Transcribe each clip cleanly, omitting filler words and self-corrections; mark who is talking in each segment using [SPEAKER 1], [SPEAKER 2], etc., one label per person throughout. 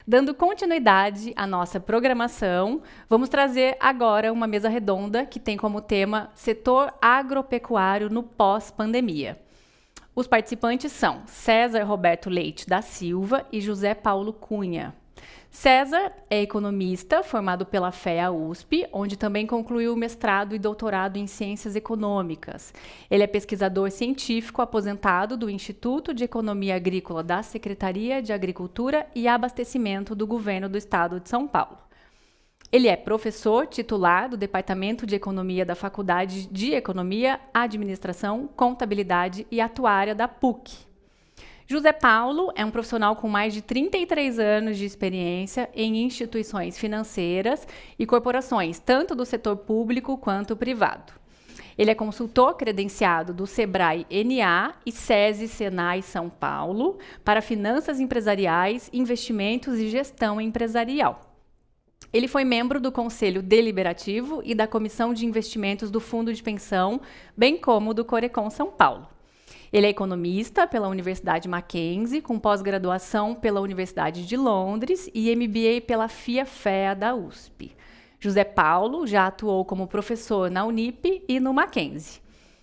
[SPEAKER 1] Dando continuidade à nossa programação, vamos trazer agora uma mesa redonda que tem como tema Setor Agropecuário no pós-pandemia. Os participantes são César Roberto Leite da Silva e José Paulo Cunha. César é economista, formado pela FEA USP, onde também concluiu mestrado e doutorado em Ciências Econômicas. Ele é pesquisador científico aposentado do Instituto de Economia Agrícola da Secretaria de Agricultura e Abastecimento do Governo do Estado de São Paulo. Ele é professor titular do Departamento de Economia da Faculdade de Economia, Administração, Contabilidade e Atuária da PUC. José Paulo é um profissional com mais de 33 anos de experiência em instituições financeiras e corporações, tanto do setor público quanto privado. Ele é consultor credenciado do Sebrae NA e SESI Senai São Paulo para finanças empresariais, investimentos e gestão empresarial. Ele foi membro do Conselho Deliberativo e da Comissão de Investimentos do Fundo de Pensão, bem como do Corecon São Paulo. Ele é economista pela Universidade Mackenzie, com pós-graduação pela Universidade de Londres e MBA pela FIA-FEA da USP. José Paulo já atuou como professor na Unip e no Mackenzie.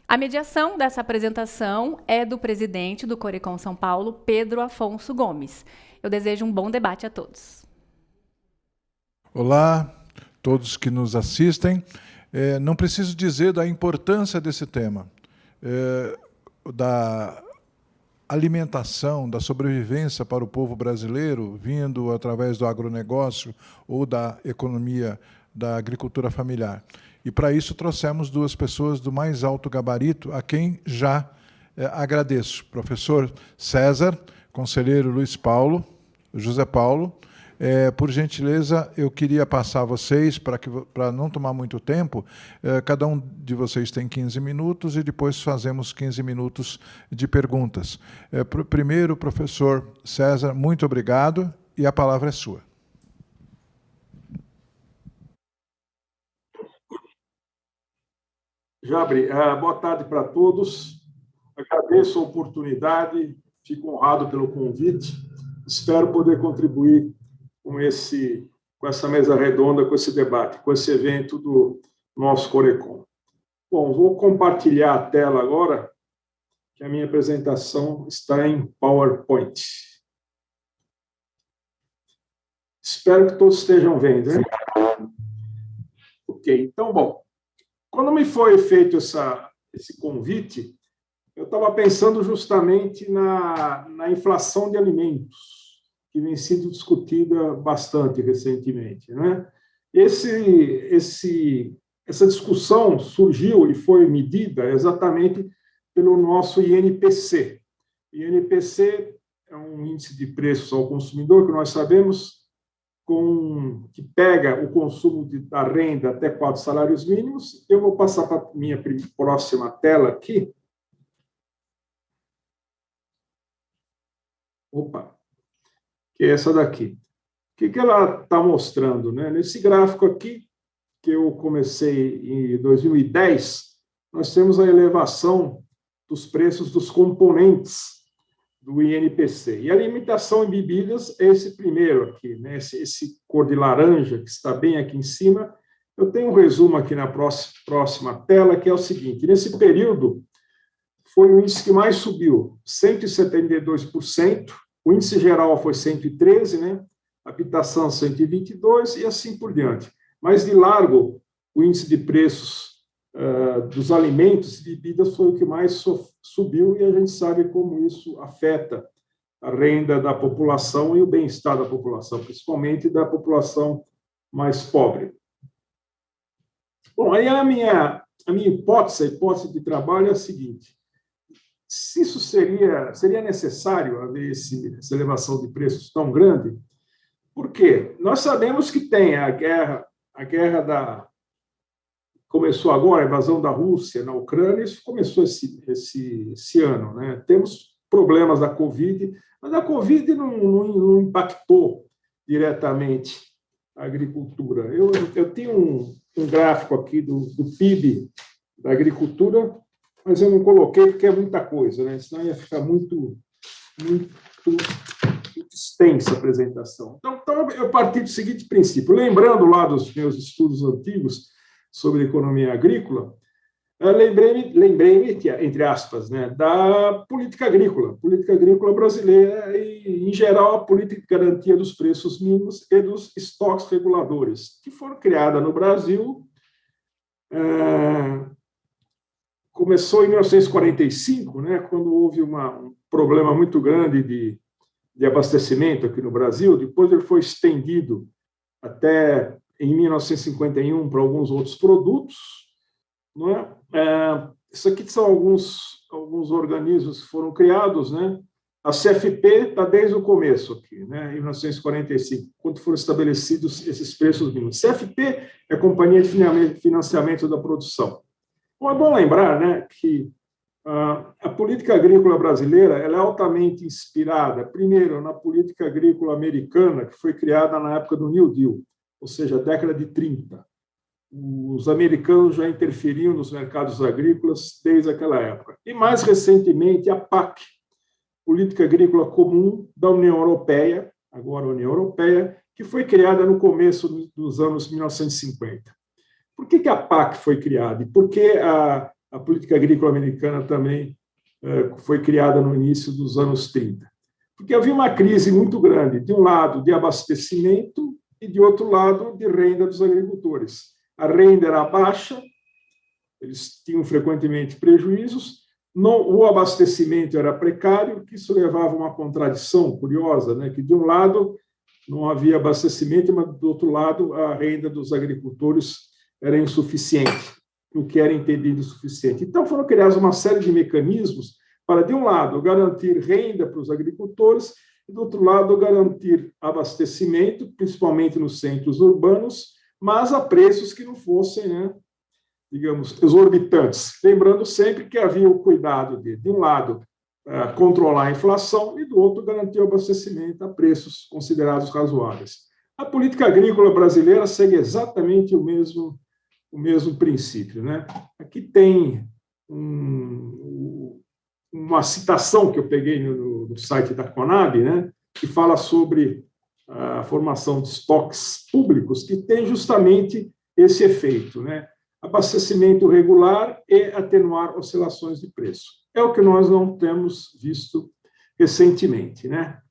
[SPEAKER 1] A mediação dessa apresentação é do presidente do Corecon São Paulo, Pedro Afonso Gomes. Eu desejo um bom debate a todos.
[SPEAKER 2] Olá, todos que nos assistem. Não preciso dizer da importância desse tema. Da alimentação, da sobrevivência para o povo brasileiro, vindo através do agronegócio ou da economia da agricultura familiar. E, para isso, trouxemos duas pessoas do mais alto gabarito, a quem já agradeço. Professor César, conselheiro Luiz Paulo, José Paulo. Por gentileza, eu queria passar a vocês, para não tomar muito tempo, cada um de vocês tem 15 minutos e depois fazemos 15 minutos de perguntas. Primeiro, professor César, muito obrigado e a palavra é sua.
[SPEAKER 3] Jabre, boa tarde para todos. Agradeço a oportunidade, fico honrado pelo convite. Espero poder contribuir com essa mesa redonda, com esse debate, com esse evento do nosso Corecon. Bom, vou compartilhar a tela agora, que a minha apresentação está em PowerPoint. Espero que todos estejam vendo, hein? Ok, então, bom, quando me foi feito esse convite, eu estava pensando justamente na inflação de alimentos, que vem sendo discutida bastante recentemente, né? Essa discussão surgiu e foi medida exatamente pelo nosso INPC. O INPC é um índice de preços ao consumidor que nós sabemos que pega o consumo da renda até 4 salários mínimos. Eu vou passar para a minha próxima tela aqui. Opa! Que é essa daqui. O que ela está mostrando, né? Nesse gráfico aqui, que eu comecei em 2010, nós temos a elevação dos preços dos componentes do INPC. E a alimentação em bebidas é esse primeiro aqui, né? Esse cor de laranja, que está bem aqui em cima. Eu tenho um resumo aqui na próxima tela, que é o seguinte: nesse período, foi o índice que mais subiu, 172%. O índice geral foi 113, né? Habitação 122 e assim por diante. Mas, de largo, o índice de preços dos alimentos e bebidas foi o que mais subiu, e a gente sabe como isso afeta a renda da população e o bem-estar da população, principalmente da população mais pobre. Bom, aí a minha hipótese, a hipótese de trabalho é a seguinte: se isso seria necessário haver essa elevação de preços tão grande, por quê? Nós sabemos que tem a guerra começou agora, a invasão da Rússia na Ucrânia, isso começou esse ano, né? Temos problemas da Covid, mas a Covid não impactou diretamente a agricultura. Eu tenho um gráfico aqui do PIB da agricultura, mas eu não coloquei porque é muita coisa, né? Senão ia ficar muito extensa a apresentação. Então Então, eu parti do seguinte princípio, lembrando lá dos meus estudos antigos sobre economia agrícola, lembrei-me, entre aspas, né, da política agrícola brasileira e, em geral, a política de garantia dos preços mínimos e dos estoques reguladores, que foram criadas no Brasil. Começou em 1945, né, quando houve um problema muito grande de abastecimento aqui no Brasil. Depois ele foi estendido até em 1951 para alguns outros produtos. Não é? Isso aqui são alguns organismos que foram criados, né? A CFP está desde o começo aqui, né? Em 1945, quando foram estabelecidos esses preços mínimos. CFP é a Companhia de Financiamento da Produção. Bom, é bom lembrar, né, que a política agrícola brasileira ela é altamente inspirada, primeiro, na política agrícola americana, que foi criada na época do New Deal, ou seja, década de 30. Os americanos já interferiam nos mercados agrícolas desde aquela época. E, mais recentemente, a PAC, Política Agrícola Comum da União Europeia, agora a União Europeia, que foi criada no começo dos anos 1950. Por que a PAC foi criada? E por que a política agrícola americana também foi criada no início dos anos 30? Porque havia uma crise muito grande, de um lado, de abastecimento e, de outro lado, de renda dos agricultores. A renda era baixa, eles tinham frequentemente prejuízos, o abastecimento era precário, que isso levava a uma contradição curiosa, né? Que, de um lado, não havia abastecimento, mas, do outro lado, a renda dos agricultores era insuficiente, o que era entendido suficiente. Então, foram criados uma série de mecanismos para, de um lado, garantir renda para os agricultores e, do outro lado, garantir abastecimento, principalmente nos centros urbanos, mas a preços que não fossem, né, digamos, exorbitantes. Lembrando sempre que havia o cuidado de um lado, controlar a inflação e, do outro, garantir o abastecimento a preços considerados razoáveis. A política agrícola brasileira segue exatamente o mesmo princípio, né? Aqui tem uma citação que eu peguei no site da Conab, né, que fala sobre a formação de estoques públicos, que tem justamente esse efeito, né? Abastecimento regular e atenuar oscilações de preço. É o que nós não temos visto recentemente, né?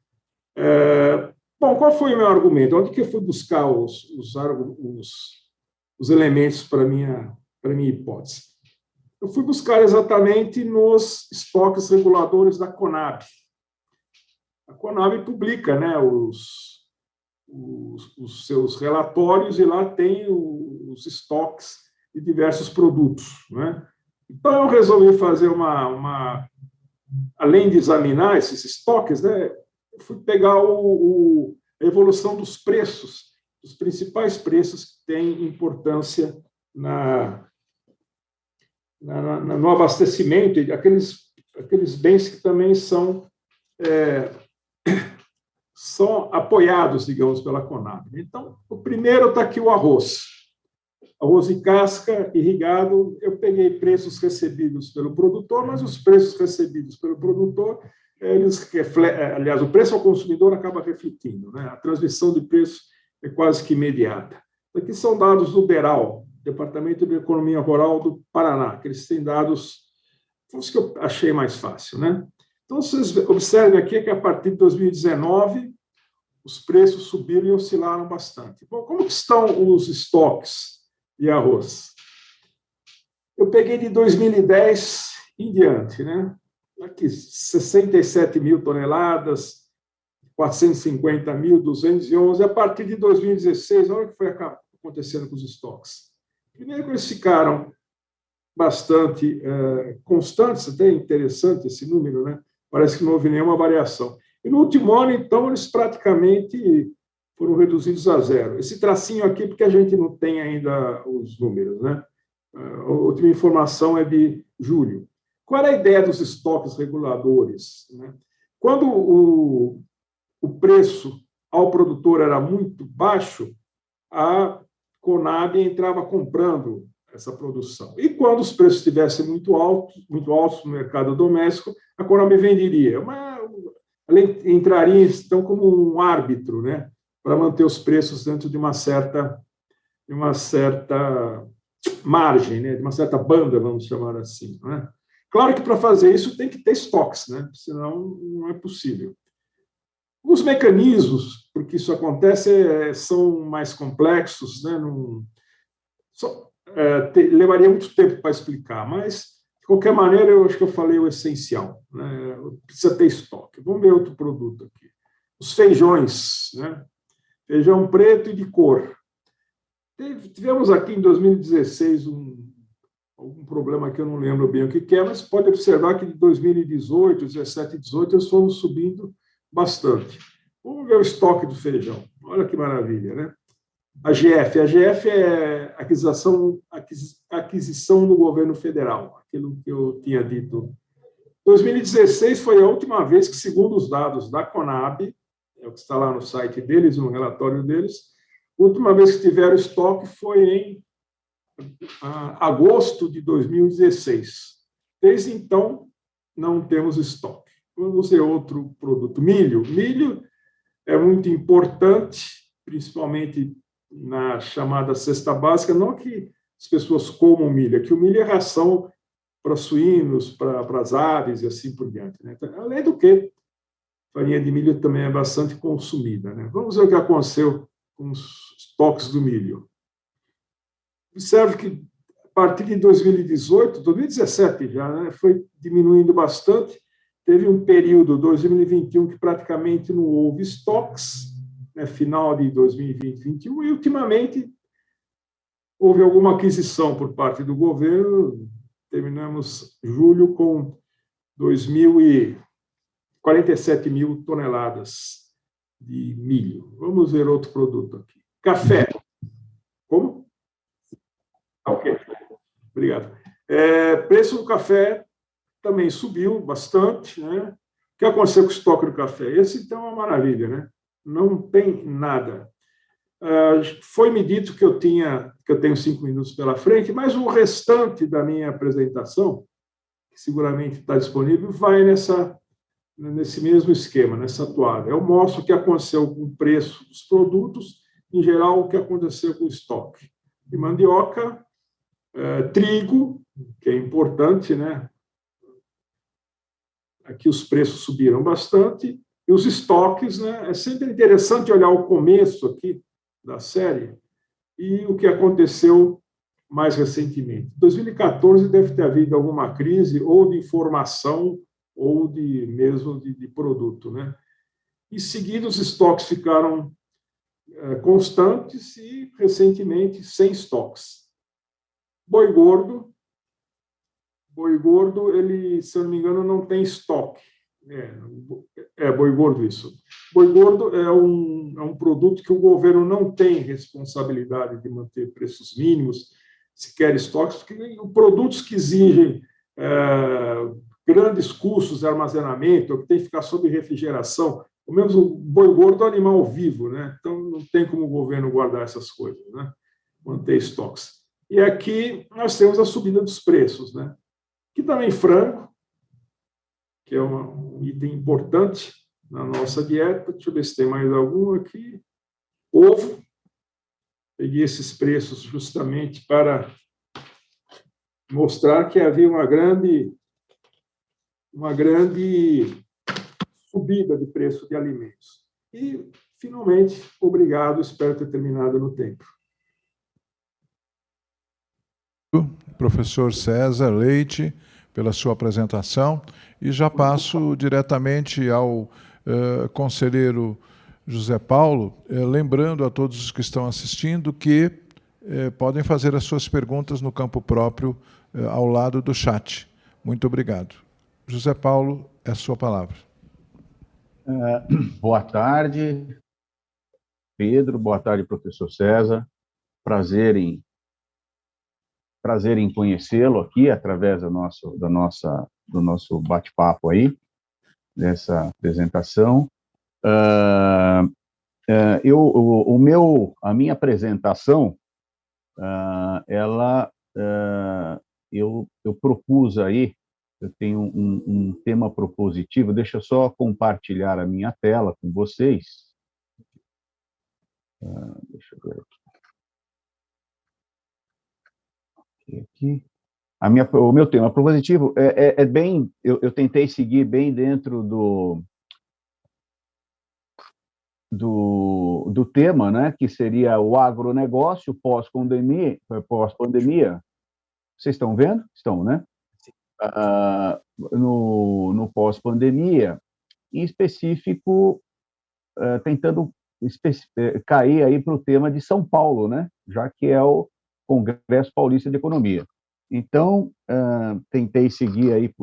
[SPEAKER 3] Bom, qual foi o meu argumento? Onde que eu fui buscar os elementos para a minha hipótese? Eu fui buscar exatamente nos estoques reguladores da Conab. A Conab publica, né, os seus relatórios, e lá tem os estoques de diversos produtos, né? Então, eu resolvi fazer além de examinar esses estoques, né, eu fui pegar a evolução dos preços, os principais preços que têm importância no abastecimento, e aqueles bens que também são apoiados, digamos, pela Conab. Então, o primeiro está aqui, o arroz. Arroz em casca, irrigado. Eu peguei preços recebidos pelo produtor, mas os preços recebidos pelo produtor, aliás, o preço ao consumidor acaba refletindo, né? A transmissão de preço é quase que imediata. Aqui são dados do DERAL, Departamento de Economia Rural do Paraná, que eles têm dados, os que eu achei mais fácil, né? Então, vocês observem aqui que, a partir de 2019, os preços subiram e oscilaram bastante. Bom, como estão os estoques de arroz? Eu peguei de 2010 em diante, né? Aqui, 67 mil toneladas, 450 mil, 211. A partir de 2016, olha o que foi acontecendo com os estoques. Primeiro, que eles ficaram bastante constantes, até interessante esse número, né? Parece que não houve nenhuma variação. E no último ano, então, eles praticamente foram reduzidos a zero. Esse tracinho aqui, porque a gente não tem ainda os números, né? A última informação é de julho. Qual era a ideia dos estoques reguladores, né? Quando o preço ao produtor era muito baixo, a Conab entrava comprando essa produção. E quando os preços estivessem muito altos no mercado doméstico, a Conab venderia. Ela entraria, então, como um árbitro, né, para manter os preços dentro de uma certa margem, né? De uma certa banda, vamos chamar assim. Né? Claro que para fazer isso tem que ter estoques, né? Senão não é possível. Os mecanismos, porque isso acontece, são mais complexos, né? Levaria muito tempo para explicar, mas, de qualquer maneira, eu acho que eu falei o essencial. Né? Precisa ter estoque. Vamos ver outro produto aqui. Os feijões, né? Feijão preto e de cor. Tivemos aqui em 2016 algum problema que eu não lembro bem o que é, mas pode observar que de 2018, 17 e 18 eles foram subindo bastante. Vamos ver o estoque do feijão. Olha que maravilha, né? A GF é aquisição do governo federal, aquilo que eu tinha dito. 2016 foi a última vez que, segundo os dados da Conab, é o que está lá no site deles, no relatório deles, a última vez que tiveram estoque foi em agosto de 2016. Desde então, não temos estoque. Vamos ver outro produto. Milho. Milho é muito importante, principalmente na chamada cesta básica, não que as pessoas comam milho, é que o milho é ração para suínos, para as aves e assim por diante. Né? Então, além do que, farinha de milho também é bastante consumida. Né? Vamos ver o que aconteceu com os estoques do milho. Observe que, a partir de 2018, 2017 já, né, foi diminuindo bastante. Teve um período, 2021, que praticamente não houve estoques, né, final de 2020, 2021, e, ultimamente, houve alguma aquisição por parte do governo. Terminamos julho com 2.047 mil toneladas de milho. Vamos ver outro produto aqui. Café. Como? Ok. Obrigado. Preço do café também subiu bastante. Né? O que aconteceu com o estoque do café? Esse, então, é uma maravilha, né? Não tem nada. Foi-me dito que eu tenho 5 minutos pela frente, mas o restante da minha apresentação, que seguramente está disponível, vai nesse mesmo esquema, nessa toada. Eu mostro o que aconteceu com o preço dos produtos, em geral, o que aconteceu com o estoque. De mandioca, trigo, que é importante, né? Aqui os preços subiram bastante, e os estoques, né? É sempre interessante olhar o começo aqui da série e o que aconteceu mais recentemente. Em 2014 deve ter havido alguma crise ou de informação ou mesmo de produto, né? Em seguida, os estoques ficaram constantes e, recentemente, sem estoques. Boi gordo, ele, se eu não me engano, não tem estoque. Boi gordo, isso. Boi gordo é um produto que o governo não tem responsabilidade de manter preços mínimos, sequer estoques, porque produtos que exigem grandes custos de armazenamento, ou que tem que ficar sob refrigeração, o mesmo boi gordo é um animal vivo, né? Então não tem como o governo guardar essas coisas, né? Manter estoques. E aqui nós temos a subida dos preços, né? Aqui também frango, que é um item importante na nossa dieta. Deixa eu ver se tem mais algum aqui. Ovo. Peguei esses preços justamente para mostrar que havia uma grande subida de preço de alimentos. E, finalmente, obrigado, espero ter terminado no tempo.
[SPEAKER 2] Professor César Leite, pela sua apresentação, e já passo diretamente ao conselheiro José Paulo, lembrando a todos os que estão assistindo que podem fazer as suas perguntas no campo próprio, ao lado do chat. Muito obrigado. José Paulo, é a sua palavra.
[SPEAKER 4] Boa tarde, Pedro. Boa tarde, professor César. Prazer em conhecê-lo aqui através do nosso bate-papo aí, dessa apresentação. A minha apresentação, eu propus aí, eu tenho um tema propositivo. Deixa eu só compartilhar a minha tela com vocês. Deixa eu ver aqui. O meu tema propositivo é bem... Eu tentei seguir bem dentro do tema, né, que seria o agronegócio pós-pandemia. Vocês estão vendo? Estão, né? No pós-pandemia, em específico, tentando cair aí para o tema de São Paulo, né? Já que é o Congresso Paulista de Economia. Então, tentei seguir aí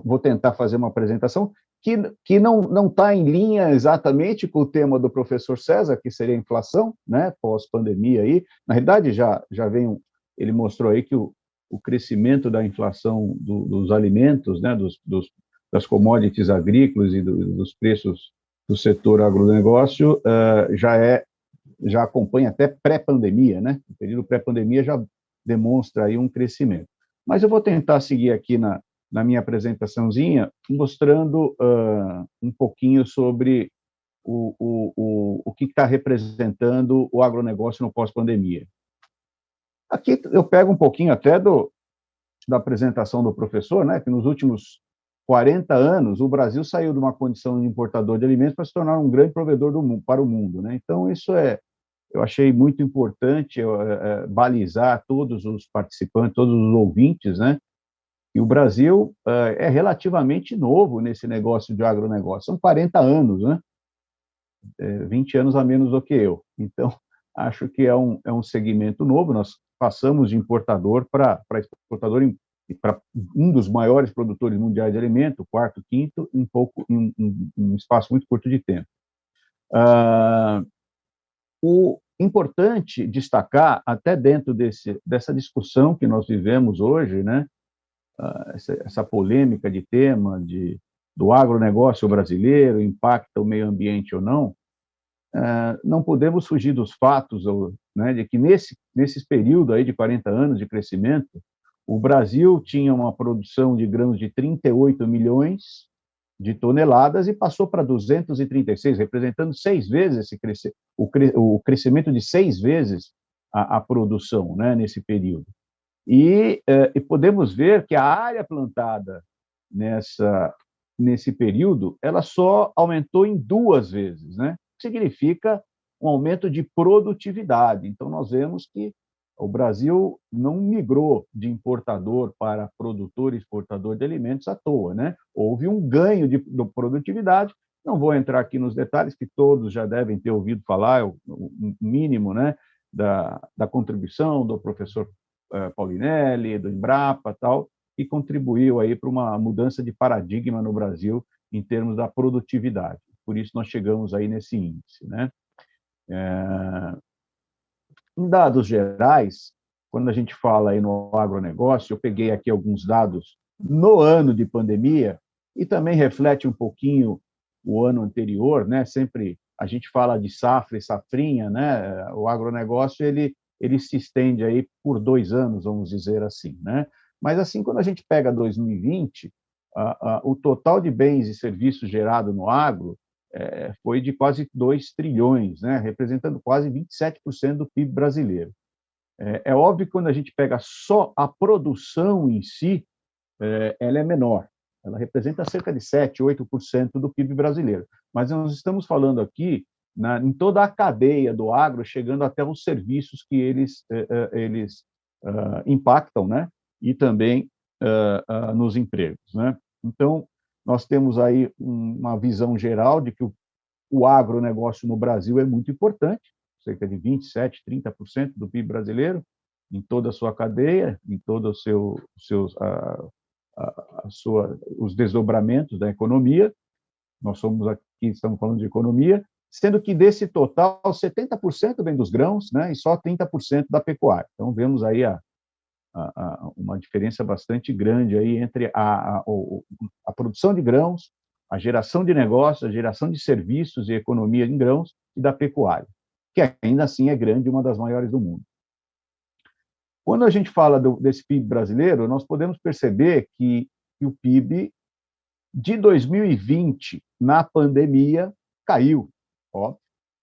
[SPEAKER 4] vou tentar fazer uma apresentação que não está em linha exatamente com o tema do professor César, que seria a inflação, né? Pós-pandemia aí. Na realidade, já vem ele mostrou aí que o crescimento da inflação dos alimentos, né? Das commodities agrícolas e dos preços do setor agronegócio já acompanha até pré-pandemia, né? O período pré-pandemia já demonstra aí um crescimento. Mas eu vou tentar seguir aqui na minha apresentaçãozinha, mostrando um pouquinho sobre o que está representando o agronegócio no pós-pandemia. Aqui eu pego um pouquinho até da apresentação do professor, né? Que nos últimos 40 anos, o Brasil saiu de uma condição de importador de alimentos para se tornar um grande provedor para o mundo, né? Então, isso eu achei muito importante balizar todos os participantes, todos os ouvintes, né? E o Brasil é relativamente novo nesse negócio de agronegócio. São 40 anos, né? 20 anos a menos do que eu. Então, acho que é um segmento novo. Nós passamos de importador para exportador para um dos maiores produtores mundiais de alimento, quarto, quinto, em um espaço muito curto de tempo. O importante destacar, até dentro dessa discussão que nós vivemos hoje, né, essa polêmica de tema do agronegócio brasileiro, impacta o meio ambiente ou não, não podemos fugir dos fatos, né, de que nesses períodos aí de 40 anos de crescimento, o Brasil tinha uma produção de grãos de 38 milhões de toneladas e passou para 236, representando 6 vezes o crescimento de 6 vezes a produção, né, nesse período. E podemos ver que a área plantada nesse período, ela só aumentou em 2 vezes, né? Significa um aumento de produtividade. Então, nós vemos que o Brasil não migrou de importador para produtor e exportador de alimentos à toa, né? Houve um ganho de produtividade. Não vou entrar aqui nos detalhes, que todos já devem ter ouvido falar, o mínimo, né, da contribuição do professor Paulinelli, do Embrapa, tal, que contribuiu aí para uma mudança de paradigma no Brasil em termos da produtividade. Por isso nós chegamos aí nesse índice, né? Em dados gerais, quando a gente fala aí no agronegócio, eu peguei aqui alguns dados no ano de pandemia e também reflete um pouquinho o ano anterior, né? Sempre a gente fala de safra e safrinha, né? O agronegócio ele se estende aí por 2 anos, vamos dizer assim, né? Mas assim, quando a gente pega 2020, o total de bens e serviços gerado no agro foi de quase 2 trilhões, né? Representando quase 27% do PIB brasileiro. É óbvio que quando a gente pega só a produção em si, ela é menor. Ela representa cerca de 7, 8% do PIB brasileiro. Mas nós estamos falando aqui em toda a cadeia do agro, chegando até os serviços que eles impactam, né? E também nos empregos, né? Então, nós temos aí uma visão geral de que o agronegócio no Brasil é muito importante, cerca de 27%, 30% do PIB brasileiro, em toda a sua cadeia, em todos os desdobramentos da economia. Nós estamos falando de economia, sendo que desse total, 70% vem dos grãos, né, e só 30% da pecuária. Então, vemos aí uma diferença bastante grande aí entre a produção de grãos, a geração de negócios, a geração de serviços e economia em grãos e da pecuária, que ainda assim é grande, uma das maiores do mundo. Quando a gente fala desse PIB brasileiro, nós podemos perceber que o PIB de 2020, na pandemia, caiu. Ó,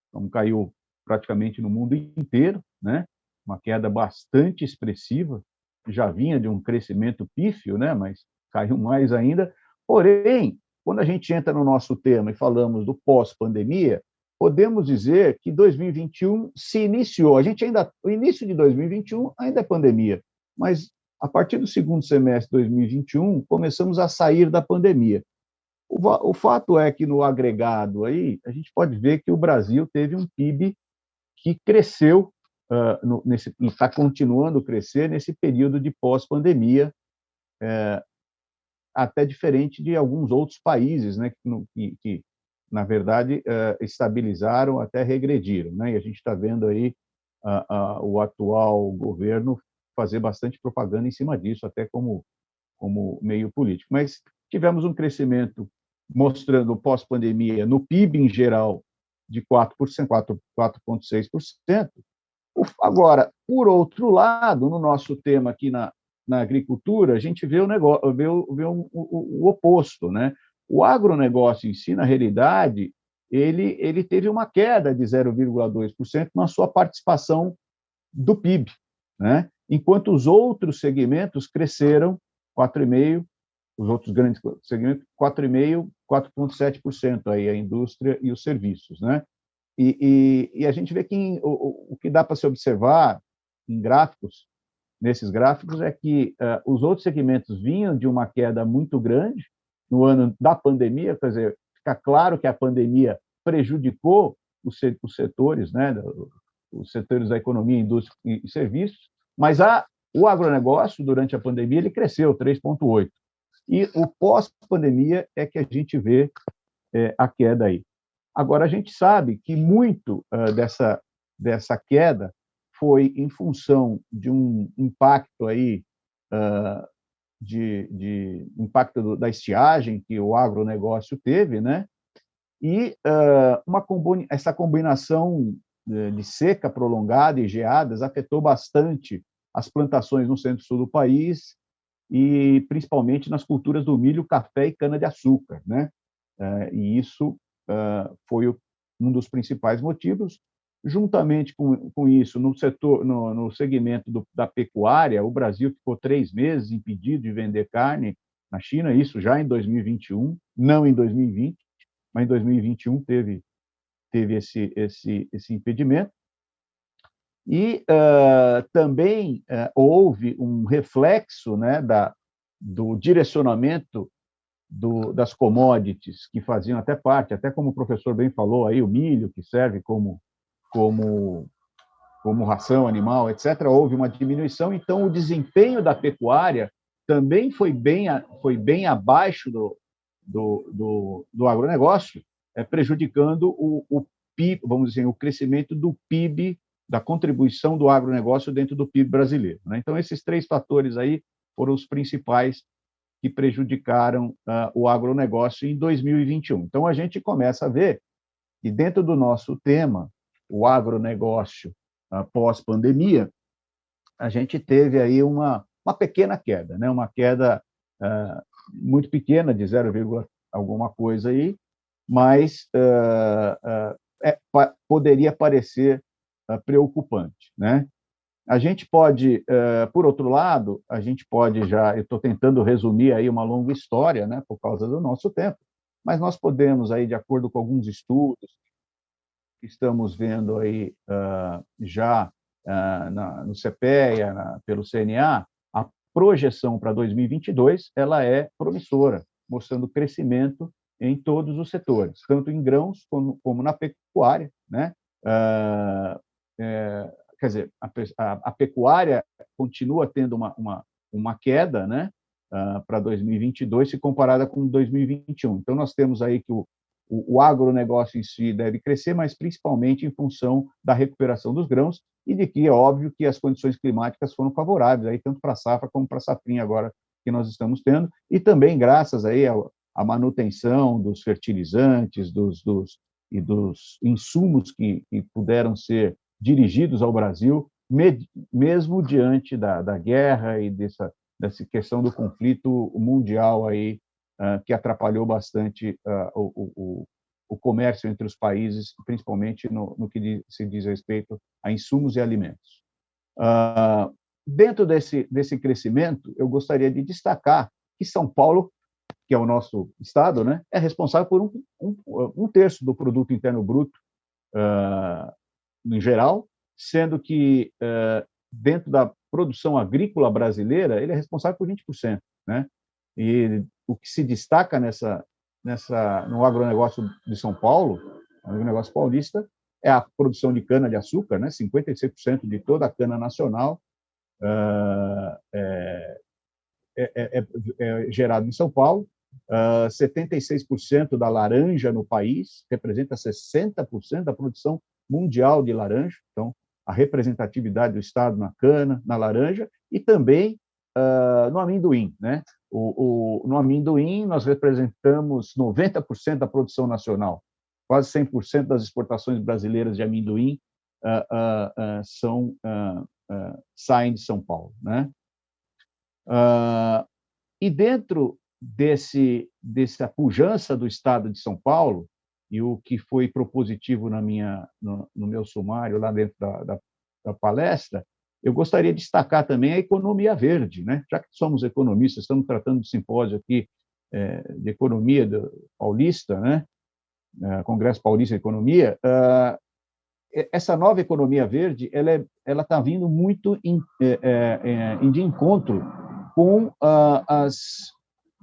[SPEAKER 4] então caiu praticamente no mundo inteiro, né? Uma queda bastante expressiva, já vinha de um crescimento pífio, né? Mas caiu mais ainda. Porém, quando a gente entra no nosso tema e falamos do pós-pandemia, podemos dizer que 2021 se iniciou. O início de 2021 ainda é pandemia, mas a partir do segundo semestre de 2021 começamos a sair da pandemia. O fato é que no agregado aí a gente pode ver que o Brasil teve um PIB que cresceu e está continuando a crescer nesse período de pós-pandemia, até diferente de alguns outros países, né, que na verdade, estabilizaram, até regrediram, né? E a gente está vendo aí o atual governo fazer bastante propaganda em cima disso, até como meio político. Mas tivemos um crescimento mostrando pós-pandemia no PIB em geral de 4%, 4,6%. Agora, por outro lado, no nosso tema aqui na agricultura, a gente vê o oposto, né? O agronegócio em si, na realidade, ele teve uma queda de 0,2% na sua participação do PIB, né? Enquanto os outros segmentos cresceram 4,5%, os outros grandes segmentos, 4,5%, 4,7%, aí a indústria e os serviços, né? E a gente vê que o que dá para se observar em gráficos, nesses gráficos, é que os outros segmentos vinham de uma queda muito grande no ano da pandemia, quer dizer, fica claro que a pandemia prejudicou os setores, né, os setores da economia, indústria e serviços, mas o agronegócio, durante a pandemia, ele cresceu 3,8%. E o pós-pandemia é que a gente vê a queda aí. Agora, a gente sabe que muito dessa queda foi em função de um impacto aí, de impacto da estiagem que o agronegócio teve, né? E essa combinação de seca prolongada e geadas afetou bastante as plantações no centro-sul do país e principalmente nas culturas do milho, café e cana-de-açúcar, né? E isso foi um dos principais motivos. Juntamente com isso, no segmento da pecuária, o Brasil ficou 3 meses impedido de vender carne na China, isso já em 2021, não em 2020, mas em 2021 teve esse impedimento. E também houve um reflexo, né, do direcionamento das commodities que faziam até parte, até como o professor bem falou aí, o milho, que serve como ração animal, etc., houve uma diminuição, então o desempenho da pecuária também foi bem abaixo do agronegócio, prejudicando o PIB, vamos dizer, o crescimento do PIB, da contribuição do agronegócio dentro do PIB brasileiro, né? Então, esses 3 fatores aí foram os principais que prejudicaram o agronegócio em 2021. Então, a gente começa a ver que, dentro do nosso tema, o agronegócio pós-pandemia, a gente teve aí uma pequena queda, né? Uma queda muito pequena, de 0, alguma coisa aí, mas poderia parecer preocupante, né? A gente pode, por outro lado, eu estou tentando resumir aí uma longa história, né, por causa do nosso tempo, mas nós podemos aí, de acordo com alguns estudos que estamos vendo aí já no CPEA, pelo CNA, a projeção para 2022 ela é promissora, mostrando crescimento em todos os setores, tanto em grãos como na pecuária, né? Quer dizer, a pecuária continua tendo uma queda, né, para 2022, se comparada com 2021. Então, nós temos aí que o agronegócio em si deve crescer, mas principalmente em função da recuperação dos grãos e de que é óbvio que as condições climáticas foram favoráveis, aí, tanto para a safra como para a safrinha agora que nós estamos tendo, e também graças aí à manutenção dos fertilizantes e dos insumos que puderam ser dirigidos ao Brasil, mesmo diante da guerra e dessa questão do conflito mundial aí, que atrapalhou bastante o comércio entre os países, principalmente no que se diz respeito a insumos e alimentos. Dentro desse crescimento, eu gostaria de destacar que São Paulo, que é o nosso estado, né, é responsável por um terço do produto interno bruto em geral, sendo que dentro da produção agrícola brasileira ele é responsável por 20%, né? E o que se destaca no agronegócio de São Paulo, no agronegócio paulista, é a produção de cana de açúcar, né? 56% de toda a cana nacional é gerado em São Paulo. 76% da laranja no país representa 60% da produção mundial de laranja. Então, a representatividade do estado na cana, na laranja e também no amendoim, né? No amendoim nós representamos 90% da produção nacional. Quase 100% das exportações brasileiras de amendoim saem de São Paulo, né? E dentro dessa pujança do estado de São Paulo, e o que foi propositivo no meu sumário lá dentro da palestra, eu gostaria de destacar também a economia verde, né? Já que somos economistas, estamos tratando de simpósio aqui de economia paulista, né? Congresso Paulista de Economia. Essa nova economia verde, ela está vindo muito de encontro com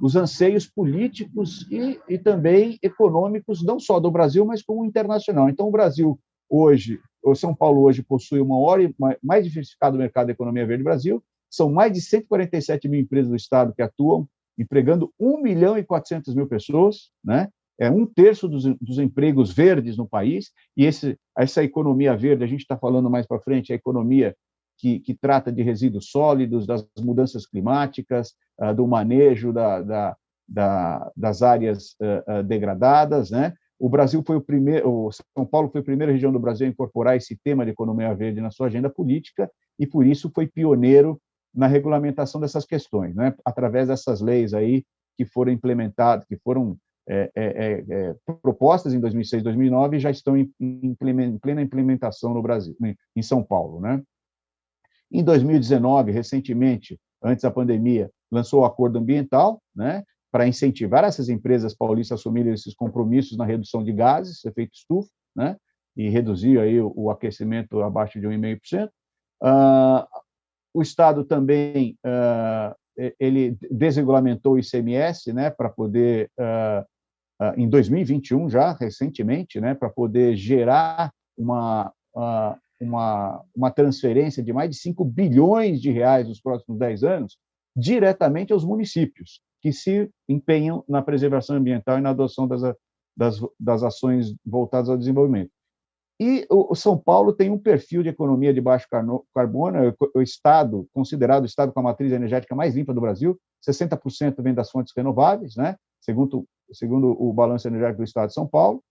[SPEAKER 4] os anseios políticos e também econômicos, não só do Brasil, mas como internacional. Então, o Brasil hoje, o São Paulo hoje possui o maior e mais diversificado mercado da economia verde do Brasil. São mais de 147 mil empresas do estado que atuam, empregando 1.400.000 pessoas, né? É um terço dos empregos verdes no país. E essa economia verde, a gente está falando mais para frente, a economia que trata de resíduos sólidos, das mudanças climáticas, do manejo das áreas degradadas, né? O Brasil foi São Paulo foi a primeira região do Brasil a incorporar esse tema de economia verde na sua agenda política e por isso foi pioneiro na regulamentação dessas questões, né? Através dessas leis aí que foram implementadas, que foram propostas em 2006, 2009 e já estão em plena implementação no Brasil, em São Paulo, né? Em 2019, recentemente, antes da pandemia, lançou o Acordo Ambiental, né, para incentivar essas empresas paulistas a assumirem esses compromissos na redução de gases, efeito estufa, né, e reduzir aí o aquecimento abaixo de 1,5%. O Estado também ele desregulamentou o ICMS, né, para poder, em 2021 já, recentemente, né, para poder gerar uma transferência de mais de 5 bilhões de reais nos próximos 10 anos diretamente aos municípios, que se empenham na preservação ambiental e na adoção das ações voltadas ao desenvolvimento. E o São Paulo tem um perfil de economia de baixo carbono, é o estado, considerado o estado com a matriz energética mais limpa do Brasil, 60% vem das fontes renováveis, né? Segundo o balanço energético do estado de São Paulo.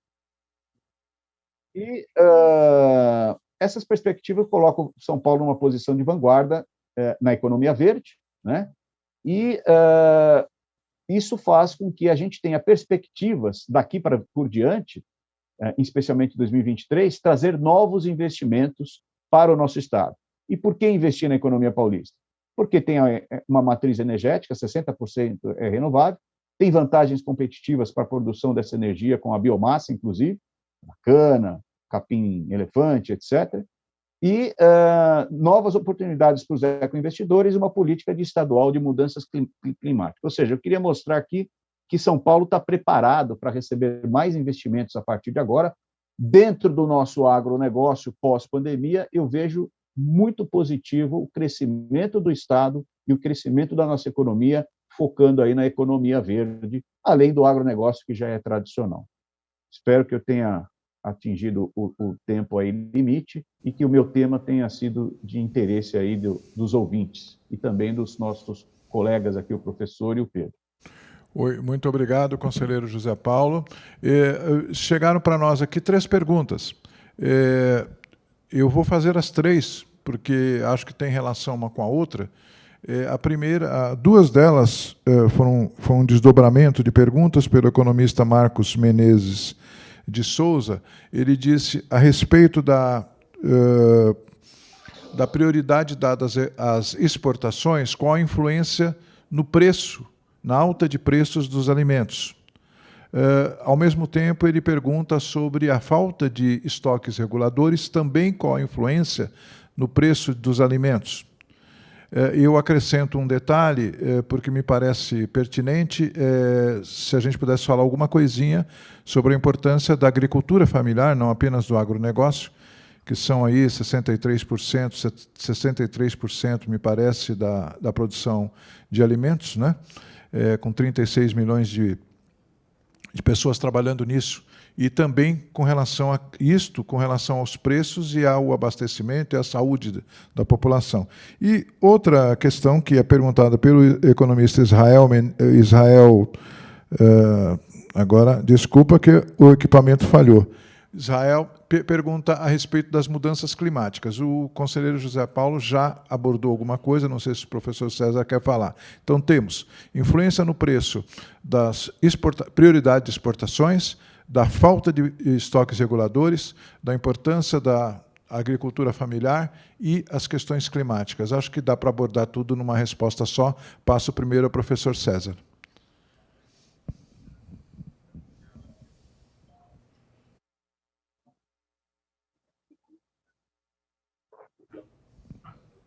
[SPEAKER 4] E essas perspectivas colocam São Paulo numa posição de vanguarda na economia verde, né? E isso faz com que a gente tenha perspectivas daqui por diante, especialmente em 2023, trazer novos investimentos para o nosso estado. E por que investir na economia paulista? Porque tem uma matriz energética, 60% é renovável, tem vantagens competitivas para a produção dessa energia com a biomassa, inclusive, a cana, capim-elefante, etc., e novas oportunidades para os ecoinvestidores e uma política estadual de mudanças climáticas. Ou seja, eu queria mostrar aqui que São Paulo está preparado para receber mais investimentos a partir de agora. Dentro do nosso agronegócio pós-pandemia, eu vejo muito positivo o crescimento do Estado e o crescimento da nossa economia, focando aí na economia verde, além do agronegócio que já é tradicional. Espero que eu tenha atingido o tempo aí limite e que o meu tema tenha sido de interesse aí dos ouvintes e também dos nossos colegas aqui, o professor e o Pedro.
[SPEAKER 2] Oi, muito obrigado, conselheiro José Paulo. Chegaram para nós aqui 3 perguntas. Eu vou fazer as 3, porque acho que tem relação uma com a outra. A primeira, 2 delas foram um desdobramento de perguntas pelo economista Marcos Menezes de Souza, ele disse a respeito da prioridade dada às exportações, qual a influência no preço, na alta de preços dos alimentos. Ao mesmo tempo, ele pergunta sobre a falta de estoques reguladores, também qual a influência no preço dos alimentos. Eu acrescento um detalhe, porque me parece pertinente, se a gente pudesse falar alguma coisinha sobre a importância da agricultura familiar, não apenas do agronegócio, que são aí 63%, me parece, da produção de alimentos, né? Com 36 milhões de pessoas trabalhando nisso, e também com relação a isto, com relação aos preços e ao abastecimento e à saúde da população. E outra questão que é perguntada pelo economista Israel, agora, desculpa que o equipamento falhou. Israel pergunta a respeito das mudanças climáticas. O conselheiro José Paulo já abordou alguma coisa, não sei se o professor César quer falar. Então, temos influência no preço das prioridade de exportações, da falta de estoques reguladores, da importância da agricultura familiar e as questões climáticas. Acho que dá para abordar tudo numa resposta só. Passo primeiro ao professor César.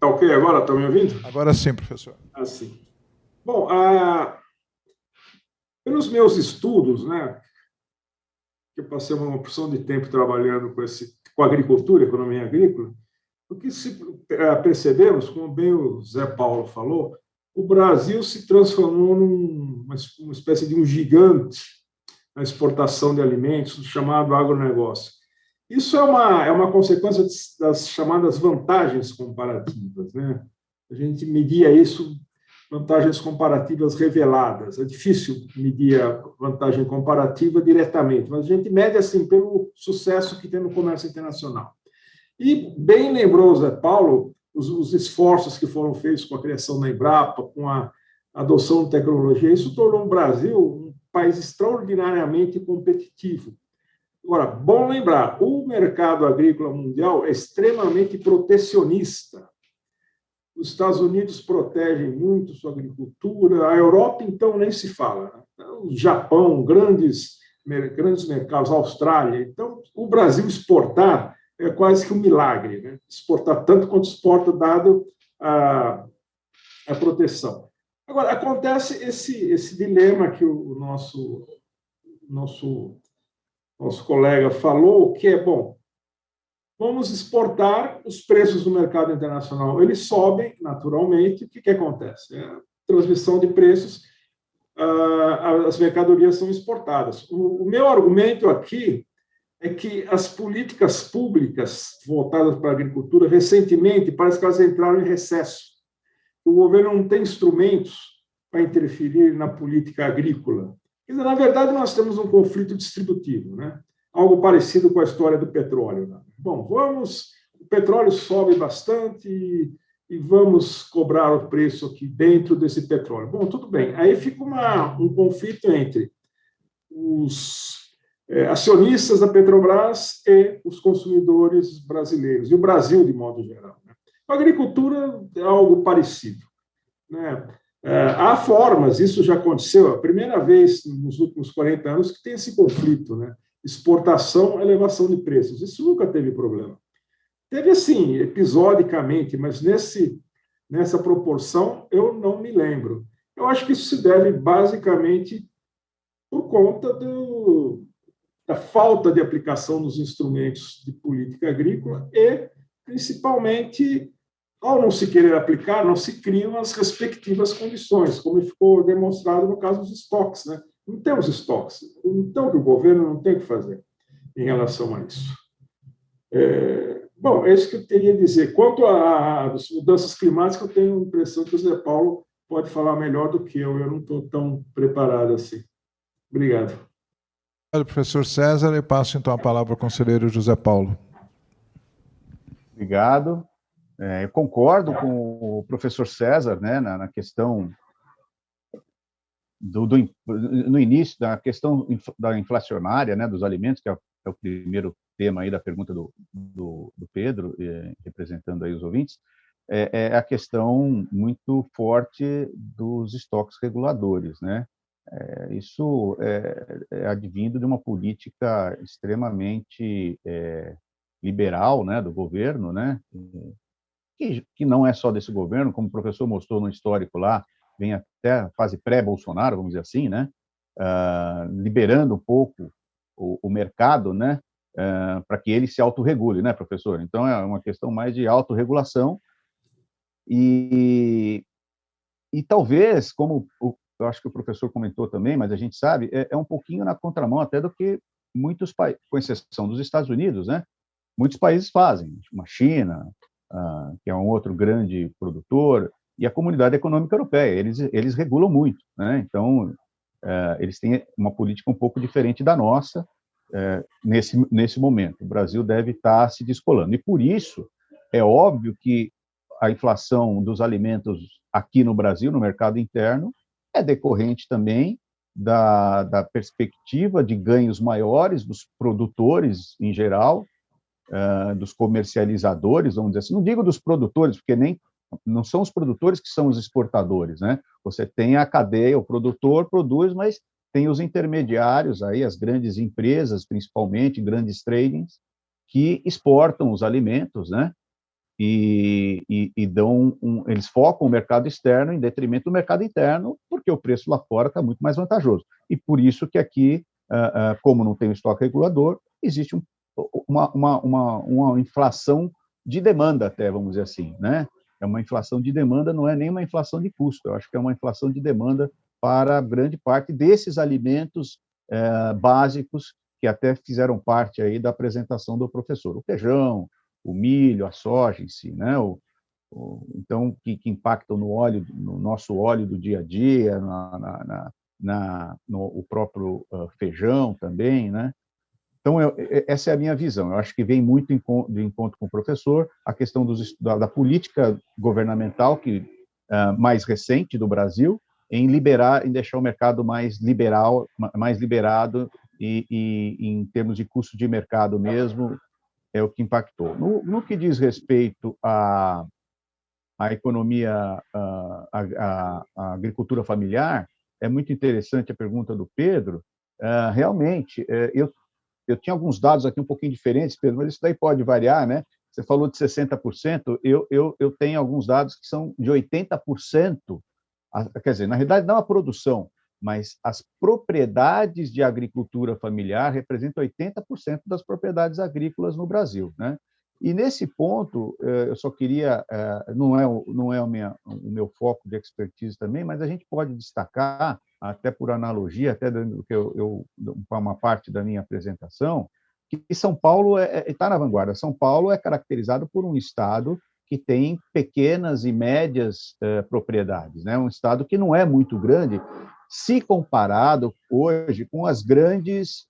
[SPEAKER 3] Tá ok agora? Estão me ouvindo?
[SPEAKER 2] Agora sim, professor.
[SPEAKER 3] Assim. Bom, pelos meus estudos, né, que eu passei uma porção de tempo trabalhando com agricultura, economia agrícola, o que percebemos, como bem o Zé Paulo falou, o Brasil se transformou numa espécie de um gigante na exportação de alimentos, chamado agronegócio. Isso é uma consequência das chamadas vantagens comparativas, né? A gente media isso, vantagens comparativas reveladas. É difícil medir a vantagem comparativa diretamente, mas a gente mede assim pelo sucesso que tem no comércio internacional. E bem lembrou o Zé Paulo os esforços que foram feitos com a criação da Embrapa, com a adoção de tecnologia. Isso tornou o Brasil um país extraordinariamente competitivo. Agora, bom lembrar, o mercado agrícola mundial é extremamente protecionista. Os Estados Unidos protegem muito sua agricultura, a Europa, então, nem se fala. O Japão, grandes mercados, a Austrália. Então, o Brasil exportar é quase que um milagre, né? Exportar tanto quanto exporta, dado a proteção. Agora, acontece esse dilema que o nosso colega falou, que é, bom, vamos exportar, os preços do mercado internacional, eles sobem naturalmente, o que acontece? É a transmissão de preços, as mercadorias são exportadas. O meu argumento aqui é que as políticas públicas voltadas para a agricultura, recentemente, parece que elas entraram em recesso. O governo não tem instrumentos para interferir na política agrícola. Quer dizer, na verdade, nós temos um conflito distributivo, né? Algo parecido com a história do petróleo, né? Bom, o petróleo sobe bastante e vamos cobrar o preço aqui dentro desse petróleo. Bom, tudo bem. Aí fica um conflito entre os acionistas da Petrobras e os consumidores brasileiros, e o Brasil, de modo geral, né? A agricultura é algo parecido, né? Há formas, isso já aconteceu, a primeira vez nos últimos 40 anos que tem esse conflito, né? Exportação, elevação de preços. Isso nunca teve problema. Teve, assim, episodicamente, mas nessa proporção eu não me lembro. Eu acho que isso se deve basicamente por conta da falta de aplicação dos instrumentos de política agrícola e, principalmente, ao não se querer aplicar, não se criam as respectivas condições, como ficou demonstrado no caso dos estoques, né? Não temos estoques, então o governo não tem o que fazer em relação a isso. Bom, é isso que eu teria a dizer. Quanto às mudanças climáticas, eu tenho a impressão que o Zé Paulo pode falar melhor do que eu não estou tão preparado assim. Obrigado.
[SPEAKER 2] Obrigado, professor César, e passo então a palavra ao conselheiro José Paulo.
[SPEAKER 4] Obrigado. Eu concordo com o professor César, né, na questão no início da questão da inflacionária, né, dos alimentos, que o primeiro tema aí da pergunta do Pedro, representando aí os ouvintes, é a questão muito forte dos estoques reguladores, né? Isso é advindo de uma política extremamente liberal, né, do governo, né? Que não é só desse governo, como o professor mostrou no histórico lá, vem até a fase pré-Bolsonaro, vamos dizer assim, né? Liberando um pouco o mercado, né? Para que ele se autorregule, né, professor? Então, é uma questão mais de autorregulação e talvez, como eu acho que o professor comentou também, mas a gente sabe, é um pouquinho na contramão até do que muitos países, com exceção dos Estados Unidos, né? Muitos países fazem, como a China, que é um outro grande produtor, e a Comunidade Econômica Europeia, eles regulam muito, né? Então, eles têm uma política um pouco diferente da nossa nesse momento. O Brasil deve estar se descolando. E, por isso, é óbvio que a inflação dos alimentos aqui no Brasil, no mercado interno, é decorrente também da perspectiva de ganhos maiores dos produtores em geral, dos comercializadores, vamos dizer assim. Não digo dos produtores, porque não são os produtores que são os exportadores, né? Você tem a cadeia, o produtor produz, mas tem os intermediários aí, as grandes empresas, principalmente grandes tradings, que exportam os alimentos, né? E eles focam o mercado externo em detrimento do mercado interno, porque o preço lá fora está muito mais vantajoso. E por isso que aqui, como não tem o estoque regulador, existe uma inflação de demanda, até, vamos dizer assim, né? É uma inflação de demanda, não é nem uma inflação de custo, eu acho que é uma inflação de demanda para grande parte desses alimentos básicos que até fizeram parte aí da apresentação do professor. O feijão, o milho, a soja em si, né? Então, que impactam no nosso óleo do dia a dia, no próprio feijão também, né? Então, essa é a minha visão. Eu acho que vem muito de encontro com o professor a questão da política governamental mais recente do Brasil em deixar o mercado mais liberal, mais liberado e em termos de custo de mercado mesmo, é o que impactou. No que diz respeito à economia, à agricultura familiar, é muito interessante a pergunta do Pedro. Realmente, eu tinha alguns dados aqui um pouquinho diferentes, Pedro, mas isso daí pode variar, né? Você falou de 60%, eu tenho alguns dados que são de 80%, quer dizer, na realidade não a produção, mas as propriedades de agricultura familiar representam 80% das propriedades agrícolas no Brasil, né? E nesse ponto, eu só queria, não é o meu foco de expertise também, mas a gente pode destacar, até por analogia, até do que uma parte da minha apresentação, que São Paulo está na vanguarda. São Paulo é caracterizado por um estado que tem pequenas e médias propriedades, né? Um estado que não é muito grande, se comparado hoje com os grandes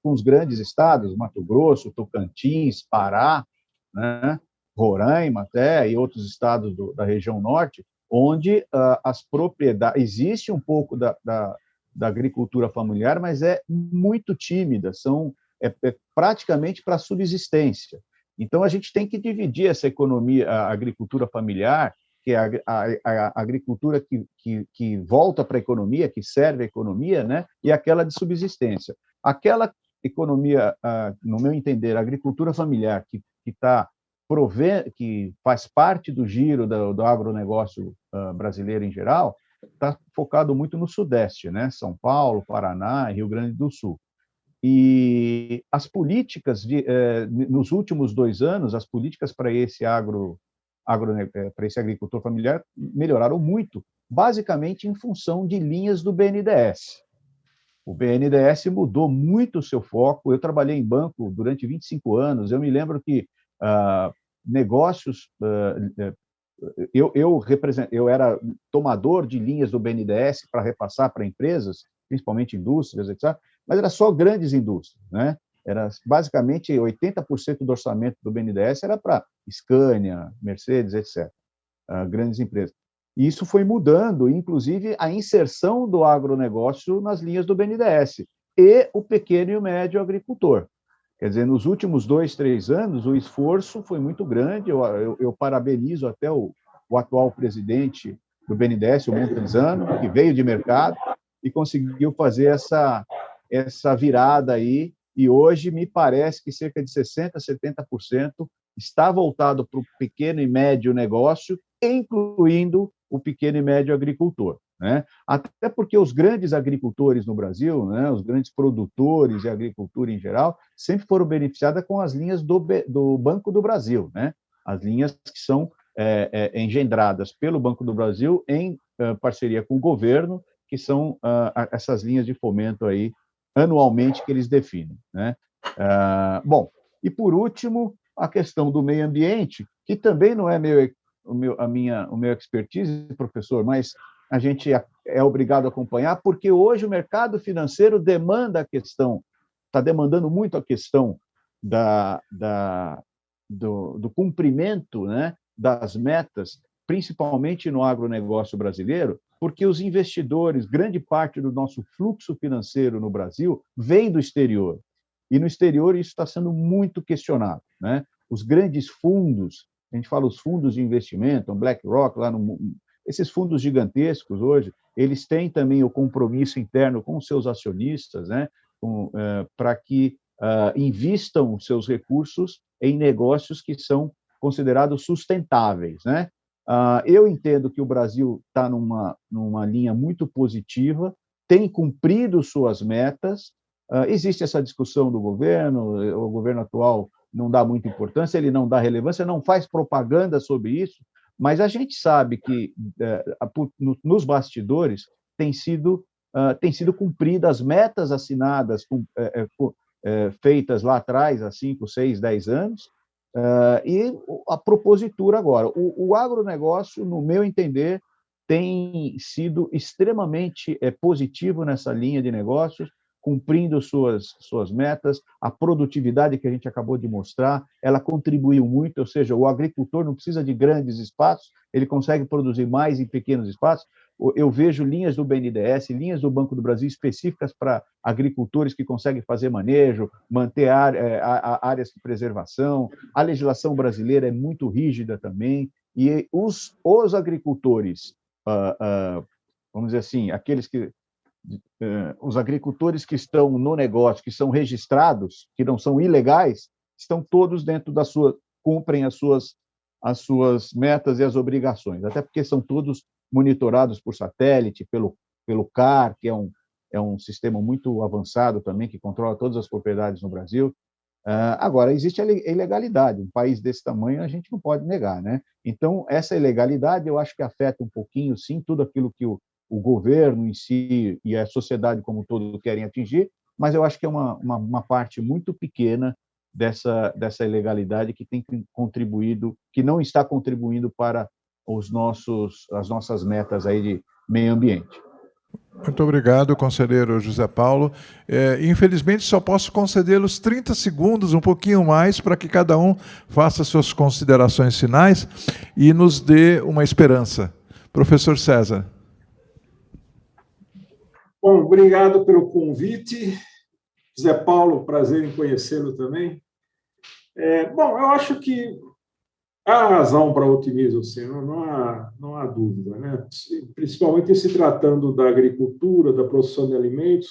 [SPEAKER 4] estados, Mato Grosso, Tocantins, Pará, né? Roraima até, e outros estados da região norte, onde as propriedades, existe um pouco da agricultura familiar, mas é muito tímida, é praticamente para subsistência. Então, a gente tem que dividir essa economia, a agricultura familiar, que é a agricultura que volta para a economia, que serve a economia, né? E aquela de subsistência. Aquela economia, no meu entender, a agricultura familiar, que faz parte do giro do agronegócio brasileiro em geral, está focado muito no Sudeste, né? São Paulo, Paraná e Rio Grande do Sul. E as políticas, nos últimos 2 anos, as políticas para esse para esse agricultor familiar melhoraram muito, basicamente em função de linhas do BNDES. O BNDES mudou muito o seu foco. Eu trabalhei em banco durante 25 anos. Eu me lembro que negócios... Eu era tomador de linhas do BNDES para repassar para empresas, principalmente indústrias, etc., mas era só grandes indústrias, né? Era basicamente 80% do orçamento do BNDES era para Scania, Mercedes, etc., grandes empresas. E isso foi mudando, inclusive a inserção do agronegócio nas linhas do BNDES e o pequeno e o médio agricultor. Quer dizer, nos últimos 2, 3 anos, o esforço foi muito grande. Eu parabenizo até o atual presidente do BNDES, o Montezano, que veio de mercado e conseguiu fazer essa virada aí. E hoje me parece que cerca de 60%, 70% está voltado para o pequeno e médio negócio, incluindo o pequeno e médio agricultor, né? Até porque os grandes agricultores no Brasil, né, os grandes produtores de agricultura em geral, sempre foram beneficiados com as linhas do Banco do Brasil, né? As linhas que são engendradas pelo Banco do Brasil em parceria com o governo, que são essas linhas de fomento aí anualmente que eles definem, né? Bom, e por último, a questão do meio ambiente, que também não é o meu expertise, professor, mas a gente é obrigado a acompanhar, porque hoje o mercado financeiro demanda a questão, está demandando muito a questão do cumprimento, né, das metas, principalmente no agronegócio brasileiro, porque os investidores, grande parte do nosso fluxo financeiro no Brasil vem do exterior. E no exterior isso está sendo muito questionado, né? Os grandes fundos, a gente fala os fundos de investimento, BlackRock, esses fundos gigantescos hoje, eles têm também o compromisso interno com os seus acionistas, né? Para que invistam seus recursos em negócios que são considerados sustentáveis, né? Eu entendo que o Brasil está numa linha muito positiva, tem cumprido suas metas. Existe essa discussão do governo, o governo atual não dá muita importância, ele não dá relevância, não faz propaganda sobre isso, mas a gente sabe que nos bastidores tem sido cumpridas as metas assinadas, feitas lá atrás, há 5, 6, 10 anos, e a propositura agora. O agronegócio, no meu entender, tem sido extremamente positivo nessa linha de negócios, cumprindo suas metas. A produtividade que a gente acabou de mostrar, ela contribuiu muito, ou seja, o agricultor não precisa de grandes espaços, ele consegue produzir mais em pequenos espaços. Eu vejo linhas do BNDES, linhas do Banco do Brasil específicas para agricultores que conseguem fazer manejo, manter áreas de preservação. A legislação brasileira é muito rígida também, e os agricultores, vamos dizer assim, os agricultores que estão no negócio, que são registrados, que não são ilegais, estão todos dentro cumprem as suas metas e as obrigações, até porque são todos monitorados por satélite, pelo CAR, que é um sistema muito avançado também, que controla todas as propriedades no Brasil. Agora, existe a ilegalidade. Um país desse tamanho a gente não pode negar, né? Então, essa ilegalidade eu acho que afeta um pouquinho, sim, tudo aquilo que o governo em si e a sociedade como um todo querem atingir, mas eu acho que é uma parte muito pequena dessa ilegalidade que tem contribuído, que não está contribuindo para as nossas metas aí de meio ambiente.
[SPEAKER 2] Muito obrigado, conselheiro José Paulo. Infelizmente, só posso conceder-los 30 segundos, um pouquinho mais, para que cada um faça suas considerações finais e nos dê uma esperança. Professor César.
[SPEAKER 3] Bom, obrigado pelo convite. José Paulo, prazer em conhecê-lo também. Bom, eu acho que há razão para otimismo, sim, não há dúvida, né? Principalmente se tratando da agricultura, da produção de alimentos,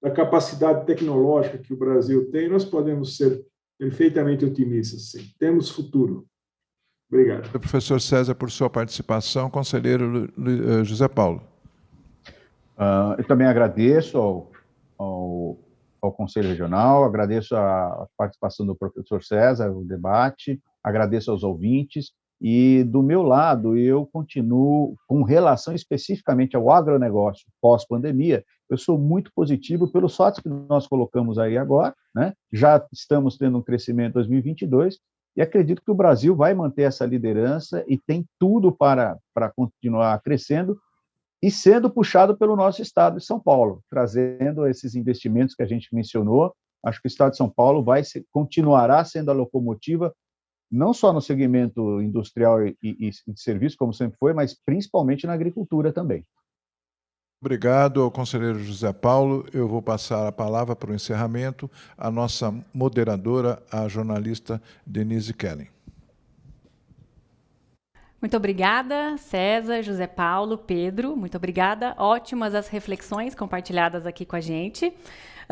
[SPEAKER 3] da capacidade tecnológica que o Brasil tem, nós podemos ser perfeitamente otimistas, sim. Temos futuro. Obrigado.
[SPEAKER 2] Professor César, por sua participação. Conselheiro José Paulo.
[SPEAKER 4] Eu também agradeço ao Conselho Regional, agradeço a participação do professor César, o debate, agradeço aos ouvintes, e do meu lado, eu continuo com relação especificamente ao agronegócio pós-pandemia, eu sou muito positivo pelos fatos que nós colocamos aí agora, né? Já estamos tendo um crescimento em 2022, e acredito que o Brasil vai manter essa liderança e tem tudo para continuar crescendo, e sendo puxado pelo nosso estado de São Paulo, trazendo esses investimentos que a gente mencionou. Acho que o estado de São Paulo continuará sendo a locomotiva, não só no segmento industrial e de serviço, como sempre foi, mas principalmente na agricultura também.
[SPEAKER 2] Obrigado ao conselheiro José Paulo. Eu vou passar a palavra para o encerramento à nossa moderadora, a jornalista Denise Kellen.
[SPEAKER 1] Muito obrigada, César, José Paulo, Pedro. Muito obrigada. Ótimas as reflexões compartilhadas aqui com a gente.